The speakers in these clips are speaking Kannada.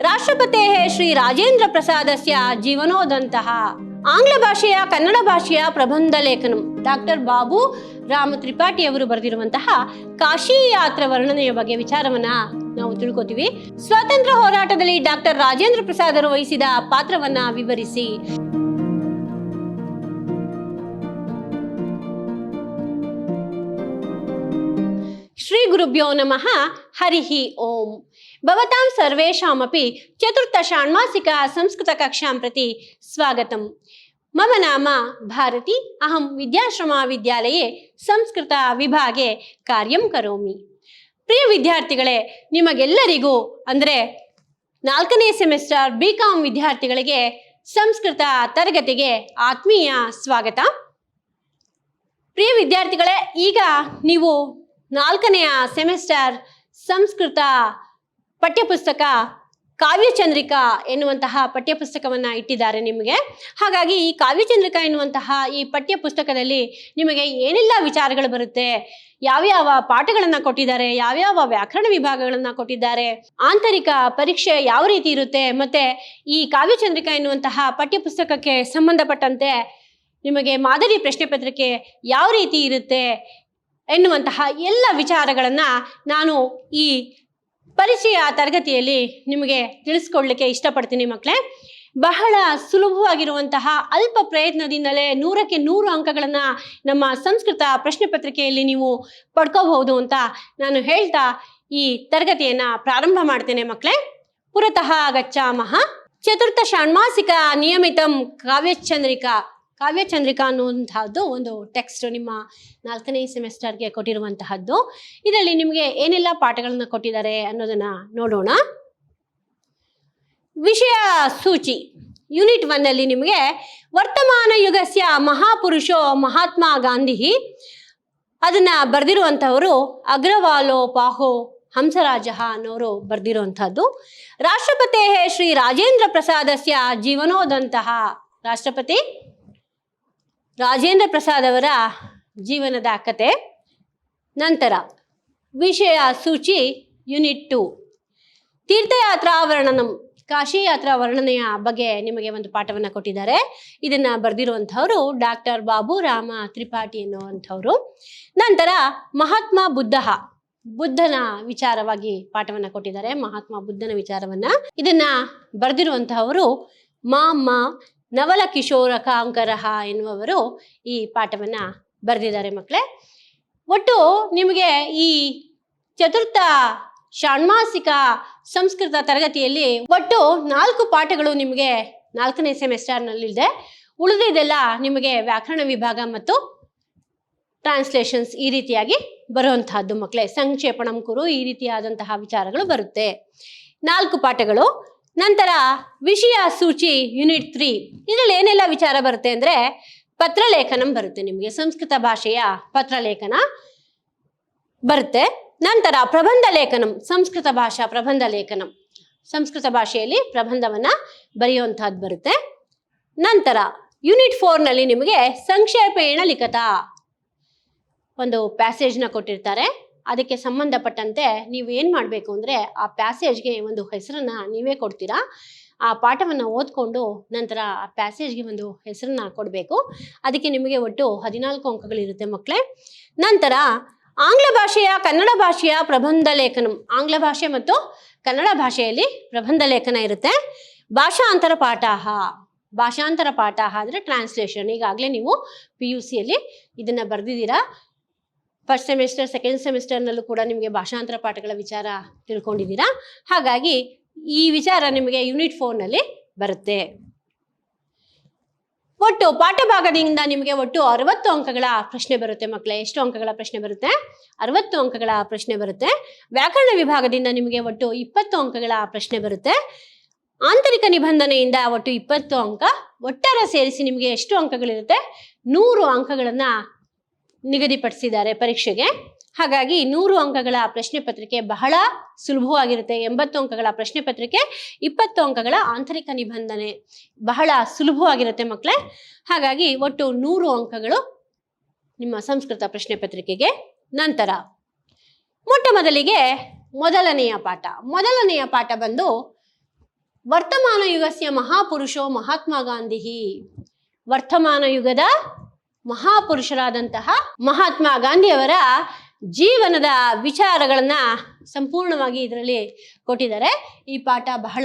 ರಾಷ್ಟ್ರಪತೇಃ ಶ್ರೀ ರಾಜೇಂದ್ರ ಪ್ರಸಾದಸ್ಯ ಜೀವನೋದಂತಃ ಆಂಗ್ಲ ಭಾಷೆಯ ಕನ್ನಡ ಭಾಷೆಯ ಪ್ರಬಂಧ ಲೇಖನಂ ಡಾಕ್ಟರ್ ಬಾಬು ರಾಮ ತ್ರಿಪಾಠಿ ಅವರು ಬರೆದಿರುವಂತಹ ಕಾಶಿ ಯಾತ್ರಾ ವರ್ಣನೆಯ ಬಗ್ಗೆ ವಿಚಾರವನ್ನ ನಾವು ತಿಳ್ಕೊತೀವಿ. ಸ್ವಾತಂತ್ರ್ಯ ಹೋರಾಟದಲ್ಲಿ ಡಾಕ್ಟರ್ ರಾಜೇಂದ್ರ ಪ್ರಸಾದರು ವಹಿಸಿದ ಪಾತ್ರವನ್ನ ವಿವರಿಸಿ. ಶ್ರೀ ಗುರುಭ್ಯೋ ನಮಃ. ಹರಿಃ ಓಂ. ಭವತಾಂ ಸರ್ವೇಷಾಮಪಿ ಚತುರ್ಥ ಷಾಣ್ಮಾಸಿಕ ಸಂಸ್ಕೃತ ಕಕ್ಷಾಂ ಪ್ರತಿ ಸ್ವಾಗತಂ. ಮಮ ನಾಮ ಭಾರತಿ. ಅಹಂ ವಿದ್ಯಾಶ್ರಮ ವಿದ್ಯಾಲಯೇ ಸಂಸ್ಕೃತ ವಿಭಾಗೆ ಕಾರ್ಯಂ ಕರೋಮಿ. ಪ್ರಿಯ ವಿದ್ಯಾರ್ಥಿಗಳೇ, ನಿಮಗೆಲ್ಲರಿಗೂ ಅಂದರೆ 4ನೇ ಸೆಮಿಸ್ಟರ್ BCom ವಿದ್ಯಾರ್ಥಿಗಳಿಗೆ ಸಂಸ್ಕೃತ ತರಗತಿಗೆ ಆತ್ಮೀಯ ಸ್ವಾಗತ. ಪ್ರಿಯ ವಿದ್ಯಾರ್ಥಿಗಳೇ, ಈಗ ನೀವು 4ನೆಯ ಸೆಮಿಸ್ಟರ್ ಸಂಸ್ಕೃತ ಪಠ್ಯಪುಸ್ತಕ ಕಾವ್ಯಚಂದ್ರಿಕಾ ಎನ್ನುವಂತಹ ಪಠ್ಯಪುಸ್ತಕವನ್ನು ಇಟ್ಟಿದ್ದಾರೆ ನಿಮಗೆ. ಹಾಗಾಗಿ ಈ ಕಾವ್ಯಚಂದ್ರಿಕಾ ಎನ್ನುವಂತಹ ಈ ಪಠ್ಯಪುಸ್ತಕದಲ್ಲಿ ನಿಮಗೆ ಏನೆಲ್ಲ ವಿಚಾರಗಳು ಬರುತ್ತೆ, ಯಾವ್ಯಾವ ಪಾಠಗಳನ್ನು ಕೊಟ್ಟಿದ್ದಾರೆ, ಯಾವ್ಯಾವ ವ್ಯಾಕರಣ ವಿಭಾಗಗಳನ್ನು ಕೊಟ್ಟಿದ್ದಾರೆ, ಆಂತರಿಕ ಪರೀಕ್ಷೆ ಯಾವ ರೀತಿ ಇರುತ್ತೆ, ಮತ್ತೆ ಈ ಕಾವ್ಯಚಂದ್ರಿಕಾ ಎನ್ನುವಂತಹ ಪಠ್ಯಪುಸ್ತಕಕ್ಕೆ ಸಂಬಂಧಪಟ್ಟಂತೆ ನಿಮಗೆ ಮಾದರಿ ಪ್ರಶ್ನೆ ಪತ್ರಿಕೆ ಯಾವ ರೀತಿ ಇರುತ್ತೆ ಎನ್ನುವಂತಹ ಎಲ್ಲ ವಿಚಾರಗಳನ್ನು ನಾನು ಈ ಪರಿಚಯ ತರಗತಿಯಲ್ಲಿ ನಿಮಗೆ ತಿಳಿಸ್ಕೊಡ್ಲಿಕ್ಕೆ ಇಷ್ಟಪಡ್ತೀನಿ ಮಕ್ಕಳೇ. ಬಹಳ ಸುಲಭವಾಗಿರುವಂತಹ ಅಲ್ಪ ಪ್ರಯತ್ನದಿಂದಲೇ 100ಕ್ಕೆ 100 ಅಂಕಗಳನ್ನು ನಮ್ಮ ಸಂಸ್ಕೃತ ಪ್ರಶ್ನೆ ಪತ್ರಿಕೆಯಲ್ಲಿ ನೀವು ಪಡ್ಕೋಬಹುದು ಅಂತ ನಾನು ಹೇಳ್ತಾ ಈ ತರಗತಿಯನ್ನು ಪ್ರಾರಂಭ ಮಾಡ್ತೇನೆ ಮಕ್ಕಳೇ. ಪುರತಃ ಗಚ್ಚಾಮಃ. ಚತುರ್ಥ ಷಾಣ್ಮಾಸಿಕ ನಿಯಮಿತಂ ಕಾವ್ಯಚಂದ್ರಿಕಾ ಅನ್ನುವಂತಹದ್ದು ಒಂದು ಟೆಕ್ಸ್ಟ್ ನಿಮ್ಮ 4ನೇ ಸೆಮಿಸ್ಟರ್ಗೆ ಕೊಟ್ಟಿರುವಂತಹದ್ದು. ಇದರಲ್ಲಿ ನಿಮಗೆ ಏನೆಲ್ಲ ಪಾಠಗಳನ್ನ ಕೊಟ್ಟಿದ್ದಾರೆ ಅನ್ನೋದನ್ನ ನೋಡೋಣ. ವಿಷಯ ಸೂಚಿ ಯೂನಿಟ್ 1 ಅಲ್ಲಿ ನಿಮಗೆ ವರ್ತಮಾನ ಯುಗಸ್ಯ ಮಹಾಪುರುಷೋ ಮಹಾತ್ಮ ಗಾಂಧಿ, ಅದನ್ನ ಬರೆದಿರುವಂತಹವರು ಅಗ್ರವಾಲೋ ಪಾಹೋ ಹಂಸರಾಜ ಅನ್ನೋರು ಬರೆದಿರುವಂತಹದ್ದು. ರಾಷ್ಟ್ರಪತೇಃ ಶ್ರೀ ರಾಜೇಂದ್ರ ಪ್ರಸಾದಸ್ಯ ಜೀವನೋದಂತಹ, ರಾಷ್ಟ್ರಪತಿ ರಾಜೇಂದ್ರ ಪ್ರಸಾದ್ ಅವರ ಜೀವನದ ಕತೆ. ನಂತರ ವಿಷಯ ಸೂಚಿ ಯೂನಿಟ್ 2 ತೀರ್ಥಯಾತ್ರಾ ವರ್ಣನಂ, ಕಾಶಿ ಯಾತ್ರಾ ವರ್ಣನೆಯ ಬಗ್ಗೆ ನಿಮಗೆ ಒಂದು ಪಾಠವನ್ನು ಕೊಟ್ಟಿದ್ದಾರೆ. ಇದನ್ನ ಬರೆದಿರುವಂಥವ್ರು ಡಾಕ್ಟರ್ ಬಾಬು ರಾಮ ತ್ರಿಪಾಠಿ ಎನ್ನುವಂಥವ್ರು. ನಂತರ ಮಹಾತ್ಮ ಬುದ್ಧನ ವಿಚಾರವಾಗಿ ಪಾಠವನ್ನ ಕೊಟ್ಟಿದ್ದಾರೆ. ಮಹಾತ್ಮ ಬುದ್ಧನ ವಿಚಾರವನ್ನ ಇದನ್ನ ಬರೆದಿರುವಂತಹವರು ಮಾಮ ನವಲ ಕಿಶೋರ ಕಾಂಕರಹ ಎನ್ನುವವರು ಈ ಪಾಠವನ್ನ ಬರೆದಿದ್ದಾರೆ ಮಕ್ಕಳೇ. ಒಟ್ಟು ನಿಮಗೆ ಈ ಚತುರ್ಥ ಷಾಣ್ಮಾಸಿಕ ಸಂಸ್ಕೃತ ತರಗತಿಯಲ್ಲಿ ಒಟ್ಟು 4 ಪಾಠಗಳು ನಿಮಗೆ 4ನೇ ಸೆಮಿಸ್ಟರ್ನಲ್ಲಿದೆ. ಉಳಿದಿದೆಲ್ಲ ನಿಮಗೆ ವ್ಯಾಕರಣ ವಿಭಾಗ ಮತ್ತು ಟ್ರಾನ್ಸ್ಲೇಷನ್ಸ್ ಈ ರೀತಿಯಾಗಿ ಬರುವಂತಹದ್ದು ಮಕ್ಕಳೇ. ಸಂಕ್ಷೇಪಣಂ ಕುರು ಈ ರೀತಿಯಾದಂತಹ ವಿಚಾರಗಳು ಬರುತ್ತೆ, 4 ಪಾಠಗಳು. ನಂತರ ವಿಷಯ ಸೂಚಿ ಯೂನಿಟ್ 3 ಇದರಲ್ಲಿ ಏನೆಲ್ಲ ವಿಚಾರ ಬರುತ್ತೆ ಅಂದ್ರೆ ಪತ್ರಲೇಖನಂ ಬರುತ್ತೆ ನಿಮಗೆ, ಸಂಸ್ಕೃತ ಭಾಷೆಯ ಪತ್ರಲೇಖನ ಬರುತ್ತೆ. ನಂತರ ಪ್ರಬಂಧ ಲೇಖನಂ, ಸಂಸ್ಕೃತ ಭಾಷಾ ಪ್ರಬಂಧ ಲೇಖನಂ, ಸಂಸ್ಕೃತ ಭಾಷೆಯಲ್ಲಿ ಪ್ರಬಂಧವನ್ನ ಬರೆಯುವಂತಹದ್ದು ಬರುತ್ತೆ. ನಂತರ ಯೂನಿಟ್ 4 ನಲ್ಲಿ ನಿಮಗೆ ಸಂಕ್ಷೇಪೇಣ ಲಿಖತ, ಒಂದು ಪ್ಯಾಸೇಜ್ನ ಕೊಟ್ಟಿರ್ತಾರೆ. ಅದಕ್ಕೆ ಸಂಬಂಧಪಟ್ಟಂತೆ ನೀವು ಏನು ಮಾಡಬೇಕು ಅಂದರೆ ಆ ಪ್ಯಾಸೇಜ್ಗೆ ಒಂದು ಹೆಸರನ್ನ ನೀವೇ ಕೊಡ್ತೀರಾ. ಆ ಪಾಠವನ್ನು ಓದ್ಕೊಂಡು ನಂತರ ಆ ಪ್ಯಾಸೇಜ್ಗೆ ಒಂದು ಹೆಸರನ್ನ ಕೊಡಬೇಕು. ಅದಕ್ಕೆ ನಿಮಗೆ ಒಟ್ಟು 14 ಅಂಕಗಳಿರುತ್ತೆ ಮಕ್ಕಳೇ. ನಂತರ ಆಂಗ್ಲ ಭಾಷೆಯ ಕನ್ನಡ ಭಾಷೆಯ ಪ್ರಬಂಧ ಲೇಖನಂ, ಆಂಗ್ಲ ಭಾಷೆ ಮತ್ತು ಕನ್ನಡ ಭಾಷೆಯಲ್ಲಿ ಪ್ರಬಂಧ ಲೇಖನ ಇರುತ್ತೆ. ಭಾಷಾಂತರ ಪಾಠ ಅಂದರೆ ಟ್ರಾನ್ಸ್ಲೇಷನ್. ಈಗಾಗಲೇ ನೀವು PUCಯಲ್ಲಿ ಇದನ್ನ ಬರೆದಿದ್ದೀರಾ. ಫಸ್ಟ್ ಸೆಮಿಸ್ಟರ್, ಸೆಕೆಂಡ್ ಸೆಮಿಸ್ಟರ್ನಲ್ಲೂ ಕೂಡ ನಿಮಗೆ ಭಾಷಾಂತರ ಪಾಠಗಳ ವಿಚಾರ ತಿಳ್ಕೊಂಡಿದ್ದೀರಾ. ಹಾಗಾಗಿ ಈ ವಿಚಾರ ನಿಮಗೆ ಯೂನಿಟ್ 4 ನಲ್ಲಿ ಬರುತ್ತೆ. ಒಟ್ಟು ಪಾಠ ಭಾಗದಿಂದ ನಿಮಗೆ ಒಟ್ಟು 60 ಅಂಕಗಳ ಪ್ರಶ್ನೆ ಬರುತ್ತೆ ಮಕ್ಕಳೇ. ಎಷ್ಟು ಅಂಕಗಳ ಪ್ರಶ್ನೆ ಬರುತ್ತೆ? 60 ಅಂಕಗಳ ಪ್ರಶ್ನೆ ಬರುತ್ತೆ. ವ್ಯಾಕರಣ ವಿಭಾಗದಿಂದ ನಿಮಗೆ ಒಟ್ಟು 20 ಅಂಕಗಳ ಪ್ರಶ್ನೆ ಬರುತ್ತೆ. ಆಂತರಿಕ ನಿಬಂಧನೆಯಿಂದ ಒಟ್ಟು 20 ಅಂಕ. ಒಟ್ಟಾರೆ ಸೇರಿಸಿ ನಿಮಗೆ ಎಷ್ಟು ಅಂಕಗಳಿರುತ್ತೆ? 100 ಅಂಕಗಳನ್ನ ನಿಗದಿಪಡಿಸಿದ್ದಾರೆ ಪರೀಕ್ಷೆಗೆ. ಹಾಗಾಗಿ 100 ಅಂಕಗಳ ಪ್ರಶ್ನೆ ಪತ್ರಿಕೆ ಬಹಳ ಸುಲಭವಾಗಿರುತ್ತೆ. 80 ಅಂಕಗಳ ಪ್ರಶ್ನೆ ಪತ್ರಿಕೆ, 20 ಅಂಕಗಳ ಆಂತರಿಕ ನಿಬಂಧನೆ, ಬಹಳ ಸುಲಭವಾಗಿರುತ್ತೆ ಮಕ್ಕಳೇ. ಹಾಗಾಗಿ ಒಟ್ಟು 100 ಅಂಕಗಳು ನಿಮ್ಮ ಸಂಸ್ಕೃತ ಪ್ರಶ್ನೆ ಪತ್ರಿಕೆಗೆ. ನಂತರ ಮೊಟ್ಟ ಮೊದಲಿಗೆ ಮೊದಲನೆಯ ಪಾಠ ಬಂದು ವರ್ತಮಾನ ಯುಗಸ್ಯ ಮಹಾಪುರುಷೋ ಮಹಾತ್ಮ ಗಾಂಧಿ. ವರ್ತಮಾನ ಯುಗದ ಮಹಾಪುರುಷರಾದಂತಹ ಮಹಾತ್ಮ ಗಾಂಧಿಯವರ ಜೀವನದ ವಿಚಾರಗಳನ್ನ ಸಂಪೂರ್ಣವಾಗಿ ಇದರಲ್ಲಿ ಕೊಟ್ಟಿದ್ದಾರೆ. ಈ ಪಾಠ ಬಹಳ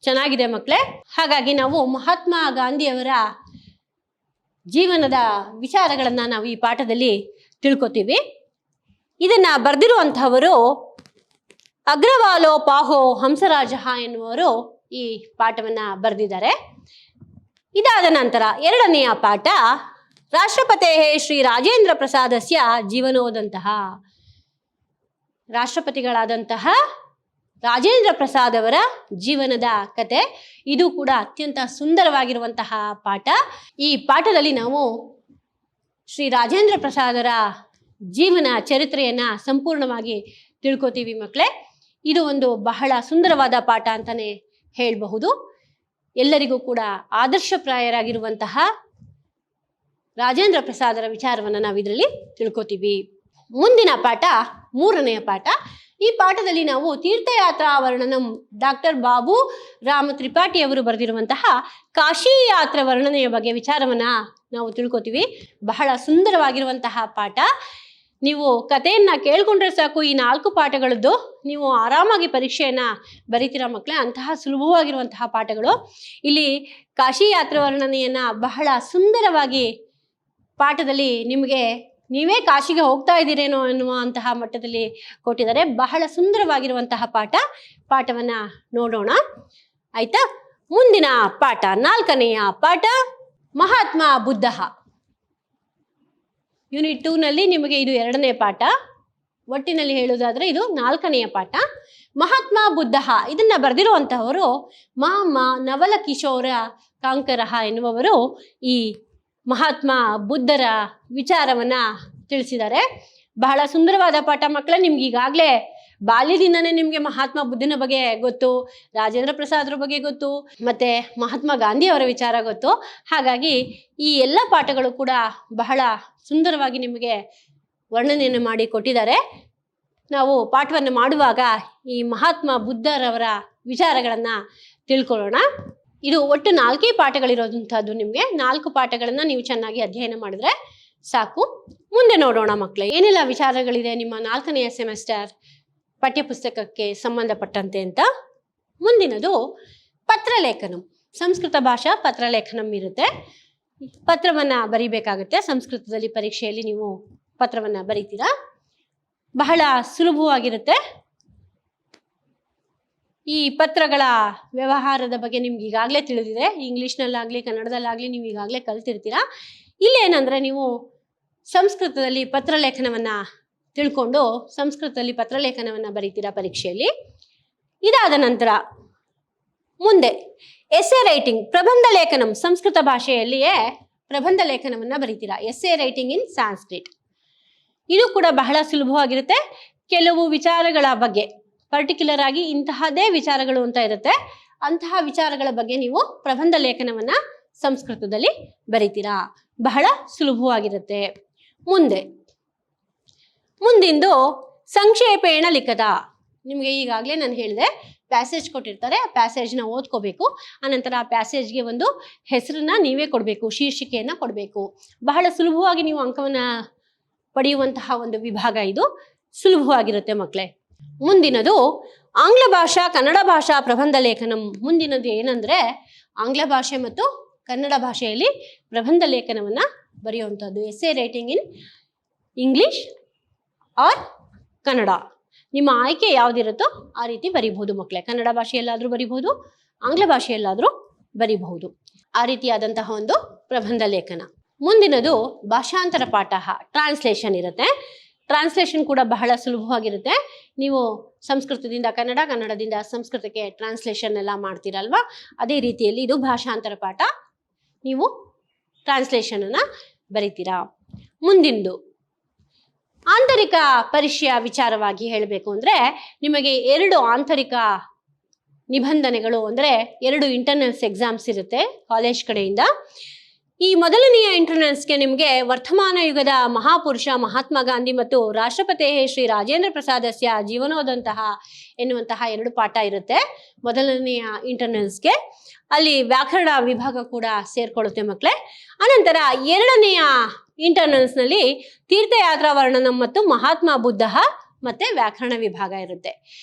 ಚೆನ್ನಾಗಿದೆ ಮಕ್ಕಳೇ. ಹಾಗಾಗಿ ನಾವು ಮಹಾತ್ಮ ಗಾಂಧಿಯವರ ಜೀವನದ ವಿಚಾರಗಳನ್ನ ನಾವು ಈ ಪಾಠದಲ್ಲಿ ತಿಳ್ಕೊತೀವಿ. ಇದನ್ನ ಬರೆದಿರುವಂತಹವರು ಅಗ್ರವಾಲೋ ಪಾಹೋ ಹಂಸರಾಜ ಎನ್ನುವರು ಈ ಪಾಠವನ್ನ ಬರೆದಿದ್ದಾರೆ. ಇದಾದ ನಂತರ ಎರಡನೆಯ ಪಾಠ ರಾಷ್ಟ್ರಪತಿ ಶ್ರೀ ರಾಜೇಂದ್ರ ಪ್ರಸಾದಸ್ಯ ಜೀವನೋದಂತಹ. ರಾಷ್ಟ್ರಪತಿಗಳಾದಂತಹ ರಾಜೇಂದ್ರ ಪ್ರಸಾದ್ ಅವರ ಜೀವನದ ಕತೆ. ಇದು ಕೂಡ ಅತ್ಯಂತ ಸುಂದರವಾಗಿರುವಂತಹ ಪಾಠ. ಈ ಪಾಠದಲ್ಲಿ ನಾವು ಶ್ರೀ ರಾಜೇಂದ್ರ ಪ್ರಸಾದರ ಜೀವನ ಚರಿತ್ರೆಯನ್ನ ಸಂಪೂರ್ಣವಾಗಿ ತಿಳ್ಕೊತೀವಿ ಮಕ್ಕಳೇ. ಇದು ಒಂದು ಬಹಳ ಸುಂದರವಾದ ಪಾಠ ಅಂತಾನೆ ಹೇಳಬಹುದು. ಎಲ್ಲರಿಗೂ ಕೂಡ ಆದರ್ಶಪ್ರಾಯರಾಗಿರುವಂತಹ ರಾಜೇಂದ್ರ ಪ್ರಸಾದರ ವಿಚಾರವನ್ನು ನಾವು ಇದರಲ್ಲಿ ತಿಳ್ಕೊತೀವಿ. ಮುಂದಿನ ಪಾಠ ಮೂರನೆಯ ಪಾಠ. ಈ ಪಾಠದಲ್ಲಿ ನಾವು ತೀರ್ಥಯಾತ್ರಾ ವರ್ಣನಂ ಡಾಕ್ಟರ್ ಬಾಬು ರಾಮ ತ್ರಿಪಾಠಿ ಅವರು ಬರೆದಿರುವಂತಹ ಕಾಶಿ ಯಾತ್ರಾ ವರ್ಣನೆಯ ಬಗ್ಗೆ ವಿಚಾರವನ್ನ ನಾವು ತಿಳ್ಕೊತೀವಿ. ಬಹಳ ಸುಂದರವಾಗಿರುವಂತಹ ಪಾಠ. ನೀವು ಕಥೆಯನ್ನ ಕೇಳ್ಕೊಂಡ್ರೆ ಸಾಕು, ಈ 4 ಪಾಠಗಳದ್ದು ನೀವು ಆರಾಮಾಗಿ ಪರೀಕ್ಷೆಯನ್ನ ಬರೀತೀರಾ ಮಕ್ಕಳೇ. ಅಂತಹ ಸುಲಭವಾಗಿರುವಂತಹ ಪಾಠಗಳು. ಇಲ್ಲಿ ಕಾಶಿ ಯಾತ್ರಾ ವರ್ಣನೆಯನ್ನ ಬಹಳ ಸುಂದರವಾಗಿ ಪಾಠದಲ್ಲಿ ನಿಮಗೆ ನೀವೇ ಕಾಶಿಗೆ ಹೋಗ್ತಾ ಇದ್ದೀರೇನೋ ಎನ್ನುವಂತಹ ಮಟ್ಟದಲ್ಲಿ ಕೊಟ್ಟಿದ್ದಾರೆ. ಬಹಳ ಸುಂದರವಾಗಿರುವಂತಹ ಪಾಠವನ್ನ ನೋಡೋಣ ಆಯ್ತಾ. ಮುಂದಿನ ಪಾಠ 4ನೆಯ ಪಾಠ ಮಹಾತ್ಮ ಬುದ್ಧ. ಯೂನಿಟ್ 2 ನಲ್ಲಿ ನಿಮಗೆ ಇದು 2ನೇ ಪಾಠ. ಒಟ್ಟಿನಲ್ಲಿ ಹೇಳುವುದಾದ್ರೆ ಇದು 4ನೆಯ ಪಾಠ. ಮಹಾತ್ಮ ಬುದ್ಧ ಇದನ್ನ ಬರೆದಿರುವಂತಹವರು ಮಹಾತ್ಮ ನವಲ ಕಿಶೋರ ಕಾಂಕರಹ ಎನ್ನುವವರು ಈ ಮಹಾತ್ಮ ಬುದ್ಧರ ವಿಚಾರವನ್ನ ತಿಳಿಸಿದ್ದಾರೆ. ಬಹಳ ಸುಂದರವಾದ ಪಾಠ ಮಕ್ಕಳೇ. ನಿಮ್ಗೆ ಈಗಾಗಲೇ ಬಾಲ್ಯದಿಂದನೇ ನಿಮ್ಗೆ ಮಹಾತ್ಮ ಬುದ್ಧನ ಬಗ್ಗೆ ಗೊತ್ತು, ರಾಜೇಂದ್ರ ಪ್ರಸಾದ್ರ ಬಗ್ಗೆ ಗೊತ್ತು, ಮತ್ತೆ ಮಹಾತ್ಮ ಗಾಂಧಿ ಅವರ ವಿಚಾರ ಗೊತ್ತು. ಹಾಗಾಗಿ ಈ ಎಲ್ಲ ಪಾಠಗಳು ಕೂಡ ಬಹಳ ಸುಂದರವಾಗಿ ನಿಮಗೆ ವರ್ಣನೆಯನ್ನು ಮಾಡಿ ಕೊಟ್ಟಿದ್ದಾರೆ. ನಾವು ಪಾಠವನ್ನು ಮಾಡುವಾಗ ಈ ಮಹಾತ್ಮ ಬುದ್ಧರವರ ವಿಚಾರಗಳನ್ನ ತಿಳ್ಕೊಳ್ಳೋಣ. ಇದು ಒಟ್ಟು 4 ಪಾಠಗಳಿರೋದಂಥದ್ದು. ನಿಮಗೆ 4 ಪಾಠಗಳನ್ನ ನೀವು ಚೆನ್ನಾಗಿ ಅಧ್ಯಯನ ಮಾಡಿದ್ರೆ ಸಾಕು. ಮುಂದೆ ನೋಡೋಣ ಮಕ್ಕಳೇ, ಏನೆಲ್ಲ ವಿಚಾರಗಳಿದೆ ನಿಮ್ಮ 4ನೆಯ ಸೆಮಿಸ್ಟರ್ ಪಠ್ಯಪುಸ್ತಕಕ್ಕೆ ಸಂಬಂಧಪಟ್ಟಂತೆ ಅಂತ. ಮುಂದಿನದು ಪತ್ರಲೇಖನಂ. ಸಂಸ್ಕೃತ ಭಾಷಾ ಪತ್ರಲೇಖನಂ ಇರುತ್ತೆ. ಪತ್ರವನ್ನ ಬರಿಬೇಕಾಗುತ್ತೆ. ಸಂಸ್ಕೃತದಲ್ಲಿ ಪರೀಕ್ಷೆಯಲ್ಲಿ ನೀವು ಪತ್ರವನ್ನ ಬರೀತೀರಾ. ಬಹಳ ಸುಲಭವಾಗಿರುತ್ತೆ. ಈ ಪತ್ರಗಳ ವ್ಯವಹಾರದ ಬಗ್ಗೆ ನಿಮ್ಗೆ ಈಗಾಗಲೇ ತಿಳಿದಿದೆ. ಇಂಗ್ಲೀಷ್ನಲ್ಲಾಗಲಿ ಕನ್ನಡದಲ್ಲಾಗಲಿ ನೀವು ಈಗಾಗಲೇ ಕಲ್ತಿರ್ತೀರಾ. ಇಲ್ಲೇನಂದ್ರೆ ನೀವು ಸಂಸ್ಕೃತದಲ್ಲಿ ಪತ್ರಲೇಖನವನ್ನ ತಿಳ್ಕೊಂಡು ಸಂಸ್ಕೃತದಲ್ಲಿ ಪತ್ರಲೇಖನವನ್ನ ಬರೀತೀರಾ ಪರೀಕ್ಷೆಯಲ್ಲಿ. ಇದಾದ ನಂತರ ಮುಂದೆ ಎಸ್ಸೆ ರೈಟಿಂಗ್, ಪ್ರಬಂಧ ಲೇಖನಂ. ಸಂಸ್ಕೃತ ಭಾಷೆಯಲ್ಲಿಯೇ ಪ್ರಬಂಧ ಲೇಖನವನ್ನ ಬರೀತೀರಾ. Essay writing in Sanskrit. ಇದು ಕೂಡ ಬಹಳ ಸುಲಭವಾಗಿರುತ್ತೆ. ಕೆಲವು ವಿಚಾರಗಳ ಬಗ್ಗೆ ಪರ್ಟಿಕ್ಯುಲರ್ ಆಗಿ ಇಂತಹದೇ ವಿಚಾರಗಳು ಅಂತ ಇರುತ್ತೆ. ಅಂತಹ ವಿಚಾರಗಳ ಬಗ್ಗೆ ನೀವು ಪ್ರಬಂಧ ಲೇಖನವನ್ನ ಸಂಸ್ಕೃತದಲ್ಲಿ ಬರೀತೀರಾ. ಬಹಳ ಸುಲಭವಾಗಿರುತ್ತೆ. ಮುಂದಿಂದು ಸಂಕ್ಷೇಪೇಣ ಲಿಖತ. ನಿಮಗೆ ಈಗಾಗಲೇ ನಾನು ಹೇಳಿದೆ, ಪ್ಯಾಸೇಜ್ ಕೊಟ್ಟಿರ್ತಾರೆ, ಆ ಪ್ಯಾಸೇಜ್ನ ಓದ್ಕೋಬೇಕು. ಆನಂತರ ಆ ಪ್ಯಾಸೇಜ್ಗೆ ಒಂದು ಹೆಸರನ್ನ ನೀವೇ ಕೊಡಬೇಕು, ಶೀರ್ಷಿಕೆಯನ್ನ ಕೊಡಬೇಕು. ಬಹಳ ಸುಲಭವಾಗಿ ನೀವು ಅಂಕವನ್ನ ಪಡೆಯುವಂತಹ ಒಂದು ವಿಭಾಗ ಇದು. ಸುಲಭವಾಗಿರುತ್ತೆ ಮಕ್ಕಳೇ. ಮುಂದಿನದು ಆಂಗ್ಲ ಭಾಷಾ ಕನ್ನಡ ಭಾಷಾ ಪ್ರಬಂಧ ಲೇಖನಂ. ಮುಂದಿನದು ಏನಂದ್ರೆ ಆಂಗ್ಲ ಭಾಷೆ ಮತ್ತು ಕನ್ನಡ ಭಾಷೆಯಲ್ಲಿ ಪ್ರಬಂಧ ಲೇಖನವನ್ನ ಬರೆಯುವಂಥದ್ದು. Essay writing in English or Kannada. ನಿಮ್ಮ ಆಯ್ಕೆ ಯಾವುದಿರುತ್ತೋ ಆ ರೀತಿ ಬರಿಬಹುದು ಮಕ್ಕಳೇ. ಕನ್ನಡ ಭಾಷೆಯಲ್ಲಾದರೂ ಬರಿಬಹುದು, ಆಂಗ್ಲ ಭಾಷೆಯಲ್ಲಾದರೂ ಬರಿಬಹುದು. ಆ ರೀತಿಯಾದಂತಹ ಒಂದು ಪ್ರಬಂಧ ಲೇಖನ. ಮುಂದಿನದು ಭಾಷಾಂತರ ಪಾಠ, ಟ್ರಾನ್ಸ್ಲೇಷನ್ ಇರುತ್ತೆ. ಟ್ರಾನ್ಸ್ಲೇಷನ್ ಕೂಡ ಬಹಳ ಸುಲಭವಾಗಿರುತ್ತೆ. ನೀವು ಸಂಸ್ಕೃತದಿಂದ ಕನ್ನಡ, ಕನ್ನಡದಿಂದ ಸಂಸ್ಕೃತಕ್ಕೆ ಟ್ರಾನ್ಸ್ಲೇಷನ್ ಎಲ್ಲ ಮಾಡ್ತೀರಲ್ವಾ, ಅದೇ ರೀತಿಯಲ್ಲಿ ಇದು ಭಾಷಾಂತರ ಪಾಠ. ನೀವು ಟ್ರಾನ್ಸ್ಲೇಷನ್ ಅನ್ನ ಬರಿತೀರಾ. ಮುಂದಿಂದು ಆಂತರಿಕ ಪರೀಕ್ಷೆಯ ವಿಚಾರವಾಗಿ ಹೇಳಬೇಕು ಅಂದ್ರೆ ನಿಮಗೆ 2 ಆಂತರಿಕ ನಿಬಂಧನೆಗಳು, ಅಂದ್ರೆ 2 ಇಂಟರ್ನಲ್ಸ್ ಎಕ್ಸಾಮ್ಸ್ ಇರುತ್ತೆ ಕಾಲೇಜ್ ಕಡೆಯಿಂದ. ಈ ಮೊದಲನೆಯ ಇಂಟರ್ನಲ್ಸ್ಗೆ ನಿಮಗೆ ವರ್ತಮಾನ ಯುಗದ ಮಹಾಪುರುಷ ಮಹಾತ್ಮ ಗಾಂಧಿ ಮತ್ತು ರಾಷ್ಟ್ರಪತಿ ಶ್ರೀ ರಾಜೇಂದ್ರ ಪ್ರಸಾದಸ್ಯ ಜೀವನೋದಂತಹ ಎನ್ನುವಂತಹ 2 ಪಾಠ ಇರುತ್ತೆ ಮೊದಲನೆಯ ಇಂಟರ್ನಲ್ಸ್ಗೆ. ಅಲ್ಲಿ ವ್ಯಾಕರಣ ವಿಭಾಗ ಕೂಡ ಸೇರ್ಕೊಳ್ಳುತ್ತೆ ಮಕ್ಕಳೇ. ಅನಂತರ ಎರಡನೆಯ ಇಂಟರ್ನಲ್ಸ್ನಲ್ಲಿ ತೀರ್ಥಯಾತ್ರಾ ವರ್ಣನಂ ಮತ್ತು ಮಹಾತ್ಮ ಬುದ್ಧ ಮತ್ತೆ ವ್ಯಾಕರಣ ವಿಭಾಗ ಇರುತ್ತೆ.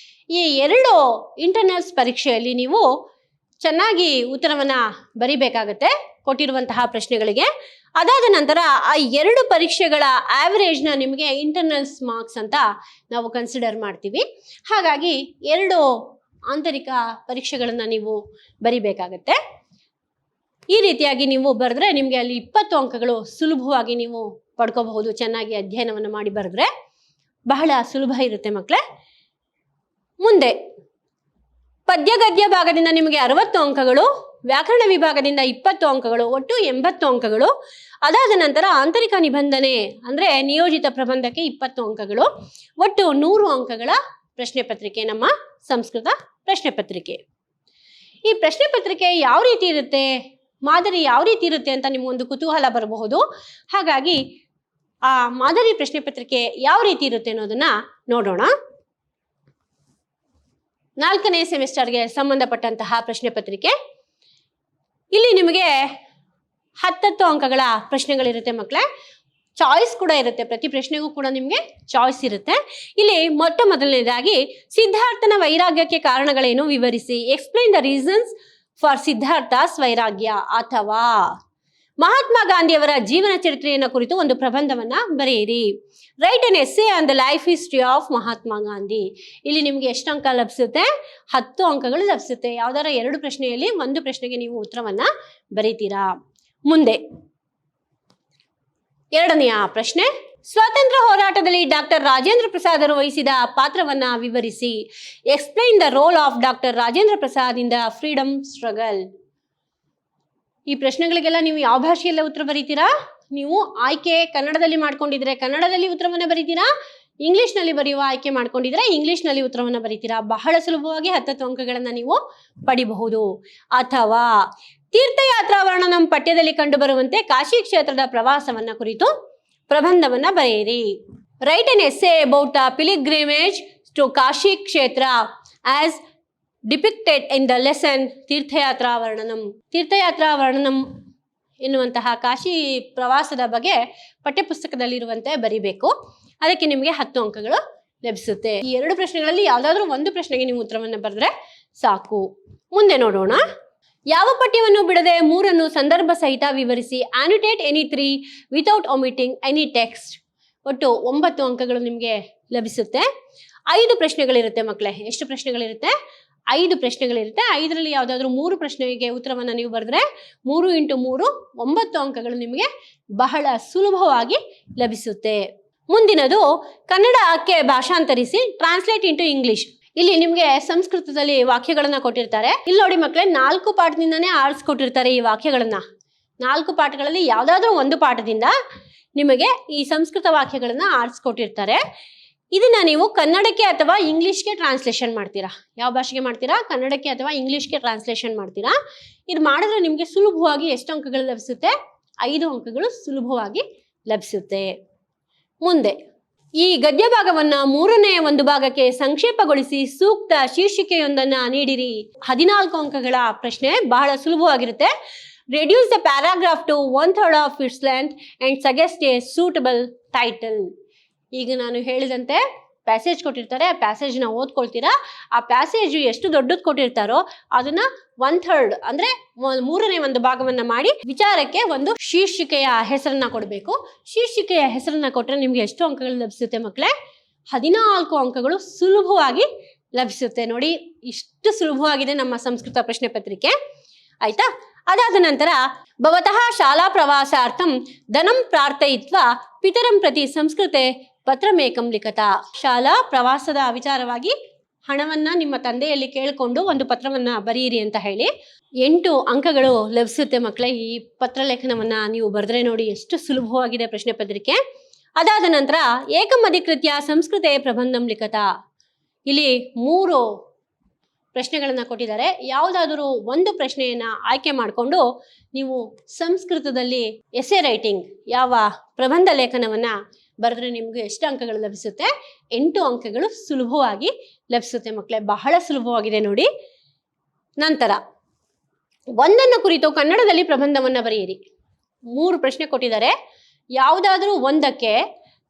ಈ 2 ಇಂಟರ್ನಲ್ಸ್ ಪರೀಕ್ಷೆಯಲ್ಲಿ ನೀವು ಚೆನ್ನಾಗಿ ಉತ್ತರವನ್ನ ಬರಿಬೇಕಾಗತ್ತೆ ಕೊಟ್ಟಿರುವಂತಹ ಪ್ರಶ್ನೆಗಳಿಗೆ. ಅದಾದ ನಂತರ ಆ 2 ಪರೀಕ್ಷೆಗಳ ಆವರೇಜ್ನ ನಿಮಗೆ ಇಂಟರ್ನಲ್ಸ್ ಮಾರ್ಕ್ಸ್ ಅಂತ ನಾವು ಕನ್ಸಿಡರ್ ಮಾಡ್ತೀವಿ. ಹಾಗಾಗಿ 2 ಆಂತರಿಕ ಪರೀಕ್ಷೆಗಳನ್ನು ನೀವು ಬರಿಬೇಕಾಗತ್ತೆ. ಈ ರೀತಿಯಾಗಿ ನೀವು ಬರೆದ್ರೆ ನಿಮಗೆ ಅಲ್ಲಿ 20 ಅಂಕಗಳು ಸುಲಭವಾಗಿ ನೀವು ಪಡ್ಕೋಬಹುದು. ಚೆನ್ನಾಗಿ ಅಧ್ಯಯನವನ್ನು ಮಾಡಿ ಬರೆದ್ರೆ ಬಹಳ ಸುಲಭ ಇರುತ್ತೆ ಮಕ್ಕಳೇ. ಮುಂದೆ ಪದ್ಯ ಗದ್ಯ ಭಾಗದಿಂದ ನಿಮಗೆ 60 ಅಂಕಗಳು, ವ್ಯಾಕರಣ ವಿಭಾಗದಿಂದ 20 ಅಂಕಗಳು, ಒಟ್ಟು 80 ಅಂಕಗಳು. ಅದಾದ ನಂತರ ಆಂತರಿಕ ನಿಬಂಧನೆ ಅಂದ್ರೆ ನಿಯೋಜಿತ ಪ್ರಬಂಧಕ್ಕೆ 20 ಅಂಕಗಳು, ಒಟ್ಟು 100 ಅಂಕಗಳ ಪ್ರಶ್ನೆ ಪತ್ರಿಕೆ ನಮ್ಮ ಸಂಸ್ಕೃತ ಪ್ರಶ್ನೆ ಪತ್ರಿಕೆ. ಈ ಪ್ರಶ್ನೆ ಪತ್ರಿಕೆ ಯಾವ ರೀತಿ ಇರುತ್ತೆ, ಮಾದರಿ ಯಾವ ರೀತಿ ಇರುತ್ತೆ ಅಂತ ನಿಮಗೊಂದು ಕುತೂಹಲ ಬರಬಹುದು. ಹಾಗಾಗಿ ಆ ಮಾದರಿ ಪ್ರಶ್ನೆ ಪತ್ರಿಕೆ ಯಾವ ರೀತಿ ಇರುತ್ತೆ ಅನ್ನೋದನ್ನ ನೋಡೋಣ. 4ನೇ ಸೆಮಿಸ್ಟರ್ಗೆ ಸಂಬಂಧಪಟ್ಟಂತಹ ಪ್ರಶ್ನೆ ಪತ್ರಿಕೆ. ಇಲ್ಲಿ ನಿಮಗೆ 10 ಅಂಕಗಳ ಪ್ರಶ್ನೆಗಳಿರುತ್ತೆ ಮಕ್ಕಳೇ. ಚಾಯ್ಸ್ ಕೂಡ ಇರುತ್ತೆ, ಪ್ರತಿ ಪ್ರಶ್ನೆಗೂ ಕೂಡ ನಿಮಗೆ ಚಾಯ್ಸ್ ಇರುತ್ತೆ. ಇಲ್ಲಿ ಮೊದಲನೇದಾಗಿ ಸಿದ್ಧಾರ್ಥನ ವೈರಾಗ್ಯಕ್ಕೆ ಕಾರಣಗಳೇನು ವಿವರಿಸಿ. ಎಕ್ಸ್ಪ್ಲೈನ್ ದ ರೀಸನ್ಸ್ ಫಾರ್ ಸಿದ್ಧಾರ್ಥಸ್ ವೈರಾಗ್ಯ. ಅಥವಾ ಮಹಾತ್ಮ ಗಾಂಧಿಯವರ ಜೀವನ ಚರಿತ್ರೆಯನ್ನು ಕುರಿತು ಒಂದು ಪ್ರಬಂಧವನ್ನ ಬರೆಯಿರಿ. Write an essay on the life history of Mahatma Gandhi. ಇಲ್ಲಿ ನಿಮಗೆ ಎಷ್ಟು ಅಂಕ ಲಭಿಸುತ್ತೆ? 10 ಅಂಕಗಳು ಲಭಿಸುತ್ತೆ. ಯಾವ್ದಾರ 2 ಪ್ರಶ್ನೆಯಲ್ಲಿ 1 ಪ್ರಶ್ನೆಗೆ ನೀವು ಉತ್ತರವನ್ನ ಬರೀತೀರಾ. ಮುಂದೆ 2ನೆಯ ಪ್ರಶ್ನೆ, ಸ್ವಾತಂತ್ರ್ಯ ಹೋರಾಟದಲ್ಲಿ ಡಾಕ್ಟರ್ ರಾಜೇಂದ್ರ ಪ್ರಸಾದರು ವಹಿಸಿದ ಪಾತ್ರವನ್ನ ವಿವರಿಸಿ. Explain the role of doctor Rajendra Prasad in the freedom struggle. ಈ ಪ್ರಶ್ನೆಗಳಿಗೆಲ್ಲ ನೀವು ಯಾವ ಭಾಷೆಯಲ್ಲೇ ಉತ್ತರ ಬರೀತೀರಾ? ನೀವು ಆಯ್ಕೆ ಕನ್ನಡದಲ್ಲಿ ಮಾಡ್ಕೊಂಡಿದ್ರೆ ಕನ್ನಡದಲ್ಲಿ ಉತ್ತರವನ್ನ ಬರೀತೀರಾ, ಇಂಗ್ಲಿಷ್ನಲ್ಲಿ ಬರೆಯುವ ಆಯ್ಕೆ ಮಾಡ್ಕೊಂಡಿದ್ರೆ ಇಂಗ್ಲಿಷ್ನಲ್ಲಿ ಉತ್ತರವನ್ನ ಬರೀತೀರಾ. ಬಹಳ ಸುಲಭವಾಗಿ 10 ಅಂಕಗಳನ್ನ ನೀವು ಪಡಿಬಹುದು. ಅಥವಾ ತೀರ್ಥಯಾತ್ರಾ ವರ್ಣನಂ ಪಠ್ಯದಲ್ಲಿ ಕಂಡು ಬರುವಂತೆ ಕಾಶಿ ಕ್ಷೇತ್ರದ ಪ್ರವಾಸವನ್ನ ಕುರಿತು ಪ್ರಬಂಧವನ್ನ ಬರೆಯಿರಿ. Write an essay about the pilgrimage to Kashi ಕ್ಷೇತ್ರ as depicted in the lesson Tirthayatra Varnanam. Tirthayatra Varnanam ಎನ್ನುವಂತಹ ಕಾಶಿ ಪ್ರವಾಸದ ಬಗ್ಗೆ ಪಠ್ಯಪುಸ್ತಕದಲ್ಲಿರುವಂತೆ ಬರಿಬೇಕು. ಅದಕ್ಕೆ ನಿಮಗೆ 10 ಅಂಕಗಳು ಲಭಿಸುತ್ತೆ. ಈ 2 ಪ್ರಶ್ನೆಗಳಲ್ಲಿ ಯಾವುದಾದ್ರೂ 1 ಪ್ರಶ್ನೆಗೆ ನೀವು ಉತ್ತರವನ್ನು ಬರೆದ್ರೆ ಸಾಕು. ಮುಂದೆ ನೋಡೋಣ. ಯಾವ ಪಠ್ಯವನ್ನು ಬಿಡದೆ 3 ಸಂದರ್ಭ ಸಹಿತ ವಿವರಿಸಿ. ಆನಿಟೇಟ್ any 3 without omitting any text. ಒಟ್ಟು 9 ಅಂಕಗಳು ನಿಮಗೆ ಲಭಿಸುತ್ತೆ. 5 ಪ್ರಶ್ನೆಗಳಿರುತ್ತೆ ಮಕ್ಕಳೇ. ಎಷ್ಟು ಪ್ರಶ್ನೆಗಳಿರುತ್ತೆ? 5 ಪ್ರಶ್ನೆಗಳಿರುತ್ತೆ. 5ರಲ್ಲಿ ಯಾವುದಾದ್ರೂ 3 ಪ್ರಶ್ನೆಗೆ ಉತ್ತರವನ್ನು ನೀವು ಬರೆದ್ರೆ 3 × 3 9 ಅಂಕಗಳು ನಿಮಗೆ ಬಹಳ ಸುಲಭವಾಗಿ ಲಭಿಸುತ್ತೆ. ಮುಂದಿನದು ಕನ್ನಡಕ್ಕೆ ಭಾಷಾಂತರಿಸಿ. Translate into English. ಇಲ್ಲಿ ನಿಮಗೆ ಸಂಸ್ಕೃತದಲ್ಲಿ ವಾಕ್ಯಗಳನ್ನ ಕೊಟ್ಟಿರ್ತಾರೆ. ಇಲ್ಲಿ ನೋಡಿ ಮಕ್ಕಳೇ, 4 ಪಾಠದಿಂದನೇ ಆರಿಸ್ಕೊಟ್ಟಿರ್ತಾರೆ ಈ ವಾಕ್ಯಗಳನ್ನ. 4 ಪಾಠಗಳಲ್ಲಿ ಯಾವುದಾದ್ರೂ 1 ಪಾಠದಿಂದ ನಿಮಗೆ ಈ ಸಂಸ್ಕೃತ ವಾಕ್ಯಗಳನ್ನ ಆರಿಸ್ಕೊಟ್ಟಿರ್ತಾರೆ. ಇದನ್ನ ನೀವು ಕನ್ನಡಕ್ಕೆ ಅಥವಾ ಇಂಗ್ಲಿಷ್ಗೆ ಟ್ರಾನ್ಸ್ಲೇಷನ್ ಮಾಡ್ತೀರಾ. ಯಾವ ಭಾಷೆಗೆ ಮಾಡ್ತೀರಾ? ಕನ್ನಡಕ್ಕೆ ಅಥವಾ ಇಂಗ್ಲಿಷ್ಗೆ ಟ್ರಾನ್ಸ್ಲೇಷನ್ ಮಾಡ್ತೀರಾ. ಇದು ಮಾಡಿದ್ರೆ ನಿಮಗೆ ಸುಲಭವಾಗಿ ಎಷ್ಟು ಅಂಕಗಳು ಲಭಿಸುತ್ತೆ? 5 ಅಂಕಗಳು ಸುಲಭವಾಗಿ ಲಭಿಸುತ್ತೆ. ಮುಂದೆ ಈ ಗದ್ಯ ಭಾಗವನ್ನ 3ನೇ ಒಂದು ಭಾಗಕ್ಕೆ ಸಂಕ್ಷೇಪಗೊಳಿಸಿ ಸೂಕ್ತ ಶೀರ್ಷಿಕೆಯೊಂದನ್ನ ನೀಡಿರಿ. 14 ಅಂಕಗಳ ಪ್ರಶ್ನೆ, ಬಹಳ ಸುಲಭವಾಗಿರುತ್ತೆ. Reduce the paragraph to 1/3 of its length and suggest a suitable title. ಈಗ ನಾನು ಹೇಳಿದಂತೆ ಪ್ಯಾಸೇಜ್ ಕೊಟ್ಟಿರ್ತಾರೆ, ಆ ಪ್ಯಾಸೇಜ್ನ ಓದ್ಕೊಳ್ತೀರಾ. ಆ ಪ್ಯಾಸೇಜ್ ಎಷ್ಟು ದೊಡ್ಡದು ಕೊಟ್ಟಿರ್ತಾರೋ ಅದನ್ನ 1/3 ಅಂದ್ರೆ 3ನೇ ಒಂದು ಭಾಗವನ್ನ ಮಾಡಿ ವಿಚಾರಕ್ಕೆ ಒಂದು ಶೀರ್ಷಿಕೆಯ ಹೆಸರನ್ನ ಕೊಡಬೇಕು. ಶೀರ್ಷಿಕೆಯ ಹೆಸರನ್ನ ಕೊಟ್ಟರೆ ನಿಮ್ಗೆ ಎಷ್ಟು ಅಂಕಗಳು ಲಭಿಸುತ್ತೆ ಮಕ್ಕಳೇ? 14 ಅಂಕಗಳು ಸುಲಭವಾಗಿ ಲಭಿಸುತ್ತೆ. ನೋಡಿ, ಇಷ್ಟು ಸುಲಭವಾಗಿದೆ ನಮ್ಮ ಸಂಸ್ಕೃತ ಪ್ರಶ್ನೆ ಪತ್ರಿಕೆ. ಆಯ್ತಾ? ಅದಾದ ನಂತರ ಭವತಃ ಶಾಲಾ ಪ್ರವಾಸಾರ್ಥಂ ಧನಂ ಪ್ರಾರ್ಥಯಿತ್ವಾ ಪಿತರಂ ಪ್ರತಿ ಸಂಸ್ಕೃತೆ ಪತ್ರಮೇಕಂ ಲಿಖತ. ಶಾಲಾ ಪ್ರವಾಸದ ವಿಚಾರವಾಗಿ ಹಣವನ್ನ ನಿಮ್ಮ ತಂದೆಯಲ್ಲಿ ಕೇಳಿಕೊಂಡು ಒಂದು ಪತ್ರವನ್ನ ಬರೆಯಿರಿ ಅಂತ ಹೇಳಿ 8 ಅಂಕಗಳು ಲಭಿಸುತ್ತೆ ಮಕ್ಕಳೇ. ಈ ಪತ್ರಲೇಖನವನ್ನ ನೀವು ಬರೆದ್ರೆ ನೋಡಿ ಎಷ್ಟು ಸುಲಭವಾಗಿದೆ ಪ್ರಶ್ನೆ ಪತ್ರಿಕೆ. ಅದಾದ ನಂತರ ಏಕಂ ಅಧಿಕೃತ್ಯ ಸಂಸ್ಕೃತೆ ಪ್ರಬಂಧಂ ಲಿಖತ. ಇಲ್ಲಿ 3 ಪ್ರಶ್ನೆಗಳನ್ನು ಕೊಟ್ಟಿದ್ದಾರೆ. ಯಾವುದಾದರೂ ಒಂದು ಪ್ರಶ್ನೆಯನ್ನು ಆಯ್ಕೆ ಮಾಡಿಕೊಂಡು ನೀವು ಸಂಸ್ಕೃತದಲ್ಲಿ ಎಸೆ ರೈಟಿಂಗ್ ಯಾವ ಪ್ರಬಂಧ ಲೇಖನವನ್ನು ಬರೆದ್ರೆ ನಿಮಗೆ ಎಷ್ಟು ಅಂಕಗಳು ಲಭಿಸುತ್ತೆ? 8 ಅಂಕಗಳು ಸುಲಭವಾಗಿ ಲಭಿಸುತ್ತೆ ಮಕ್ಕಳೇ. ಬಹಳ ಸುಲಭವಾಗಿದೆ ನೋಡಿ. ನಂತರ ಒಂದನ್ನು ಕುರಿತು ಕನ್ನಡದಲ್ಲಿ ಪ್ರಬಂಧವನ್ನು ಬರೆಯಿರಿ. 3 ಪ್ರಶ್ನೆ ಕೊಟ್ಟಿದ್ದಾರೆ. ಯಾವುದಾದರೂ ಒಂದಕ್ಕೆ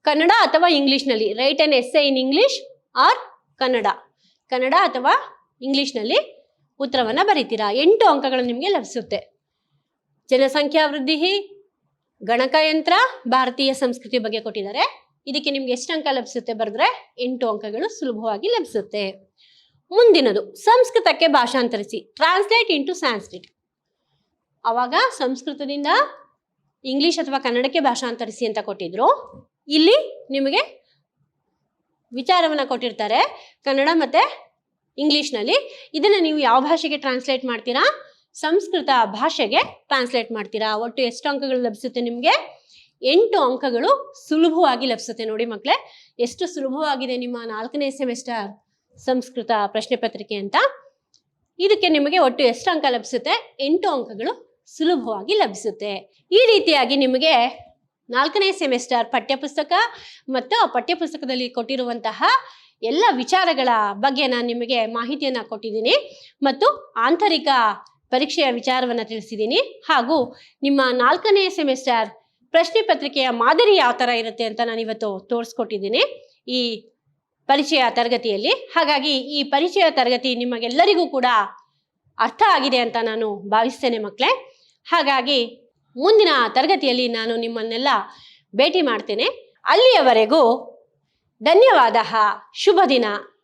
ಕನ್ನಡ ಅಥವಾ ಇಂಗ್ಲಿಷ್ನಲ್ಲಿ write an essay in English or Kannada ಅಥವಾ ಇಂಗ್ಲಿಷ್ನಲ್ಲಿ ಉತ್ತರವನ್ನು ಬರೀತೀರಾ. 8 ಅಂಕಗಳು ನಿಮಗೆ ಲಭಿಸುತ್ತೆ. ಜನಸಂಖ್ಯಾ ವೃದ್ಧಿ, ಗಣಕಯಂತ್ರ, ಭಾರತೀಯ ಸಂಸ್ಕೃತಿ ಬಗ್ಗೆ ಕೊಟ್ಟಿದ್ದಾರೆ. ಇದಕ್ಕೆ ನಿಮ್ಗೆ ಎಷ್ಟು ಅಂಕ ಲಭಿಸುತ್ತೆ ಬರೆದ್ರೆ? 8 ಅಂಕಗಳು ಸುಲಭವಾಗಿ ಲಭಿಸುತ್ತೆ. ಮುಂದಿನದು ಸಂಸ್ಕೃತಕ್ಕೆ ಭಾಷಾಂತರಿಸಿ, ಟ್ರಾನ್ಸ್ಲೇಟ್ ಇಂಟು ಸಾಂಸ್ಕ್ರಿಟ್. ಅವಾಗ ಸಂಸ್ಕೃತದಿಂದ ಇಂಗ್ಲಿಷ್ ಅಥವಾ ಕನ್ನಡಕ್ಕೆ ಭಾಷಾಂತರಿಸಿ ಅಂತ ಕೊಟ್ಟಿದ್ರು. ಇಲ್ಲಿ ನಿಮಗೆ ವಿಚಾರವನ್ನು ಕೊಟ್ಟಿರ್ತಾರೆ ಕನ್ನಡ ಮತ್ತು ಇಂಗ್ಲಿಷ್ನಲ್ಲಿ. ಇದನ್ನು ನೀವು ಯಾವ ಭಾಷೆಗೆ ಟ್ರಾನ್ಸ್ಲೇಟ್ ಮಾಡ್ತೀರಾ? ಸಂಸ್ಕೃತ ಭಾಷೆಗೆ ಟ್ರಾನ್ಸ್ಲೇಟ್ ಮಾಡ್ತೀರಾ. ಒಟ್ಟು ಎಷ್ಟು ಅಂಕಗಳು ಲಭಿಸುತ್ತೆ ನಿಮಗೆ? 8 ಅಂಕಗಳು ಸುಲಭವಾಗಿ ಲಭಿಸುತ್ತೆ. ನೋಡಿ ಮಕ್ಕಳೇ, ಎಷ್ಟು ಸುಲಭವಾಗಿದೆ ನಿಮ್ಮ 4ನೇ ಸೆಮಿಸ್ಟರ್ ಸಂಸ್ಕೃತ ಪ್ರಶ್ನೆ ಪತ್ರಿಕೆ ಅಂತ. ಇದಕ್ಕೆ ನಿಮಗೆ ಒಟ್ಟು ಎಷ್ಟು ಅಂಕ ಲಭಿಸುತ್ತೆ? 8 ಅಂಕಗಳು ಸುಲಭವಾಗಿ ಲಭಿಸುತ್ತೆ. ಈ ರೀತಿಯಾಗಿ ನಿಮಗೆ 4ನೇ ಸೆಮಿಸ್ಟರ್ ಪಠ್ಯಪುಸ್ತಕ ಮತ್ತು ಆ ಪಠ್ಯಪುಸ್ತಕದಲ್ಲಿ ಕೊಟ್ಟಿರುವಂತಹ ಎಲ್ಲ ವಿಚಾರಗಳ ಬಗ್ಗೆ ನಾನು ನಿಮಗೆ ಮಾಹಿತಿಯನ್ನು ಕೊಟ್ಟಿದ್ದೀನಿ ಮತ್ತು ಆಂತರಿಕ ಪರೀಕ್ಷೆಯ ವಿಚಾರವನ್ನು ತಿಳಿಸಿದ್ದೀನಿ. ಹಾಗೂ ನಿಮ್ಮ 4ನೇ ಸೆಮಿಸ್ಟರ್ ಪ್ರಶ್ನೆ ಪತ್ರಿಕೆಯ ಮಾದರಿ ಯಾವ ಥರ ಇರುತ್ತೆ ಅಂತ ನಾನು ಇವತ್ತು ತೋರಿಸ್ಕೊಟ್ಟಿದ್ದೀನಿ ಈ ಪರಿಚಯ ತರಗತಿಯಲ್ಲಿ. ಹಾಗಾಗಿ ಈ ಪರಿಚಯ ತರಗತಿ ನಿಮಗೆಲ್ಲರಿಗೂ ಕೂಡ ಅರ್ಥ ಆಗಿದೆ ಅಂತ ನಾನು ಭಾವಿಸ್ತೇನೆ ಮಕ್ಕಳೇ. ಹಾಗಾಗಿ ಮುಂದಿನ ತರಗತಿಯಲ್ಲಿ ನಾನು ನಿಮ್ಮನ್ನೆಲ್ಲ ಭೇಟಿ ಮಾಡ್ತೇನೆ. ಅಲ್ಲಿಯವರೆಗೂ ಧನ್ಯವಾದ. ಶುಭ ದಿನ.